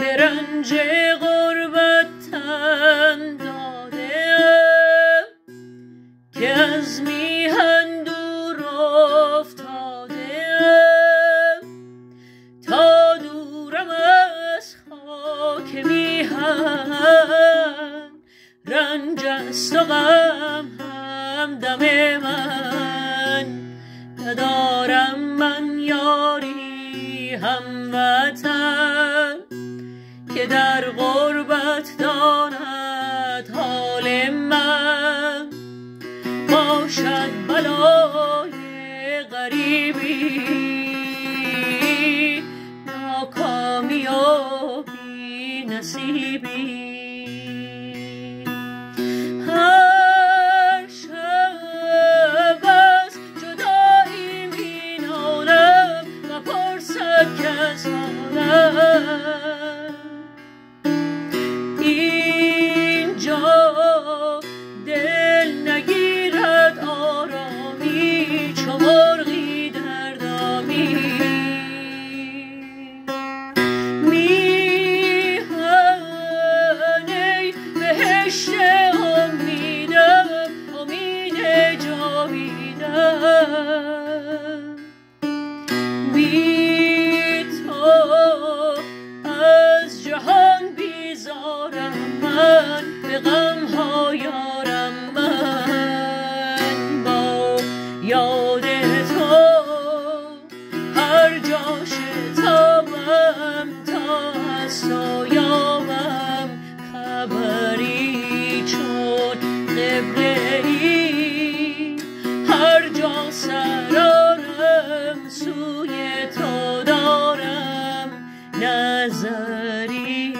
به رنج غربت تن داده‌ام که از میهن دور افتاده‌ام تا دورم از خاک میهن رنج است و غم همدم من ندارم من یاری هموطن که در غربت داند حال من باشد بلای غریبی ناکامی و بی نصیبی هر شب از جدایی می نالم و پرسد کس حالم اینجا دل نگیرد آرامی چو مرغی در دامی میهن ای بهشت امیدم امید جاویدم بی تو از جهان بیزارم من به غم ها یارم من با یاد تو هر جا شتابم تا از تو یابم خبری چون قبله ای هر جا سرارم سوی تو دارم نظری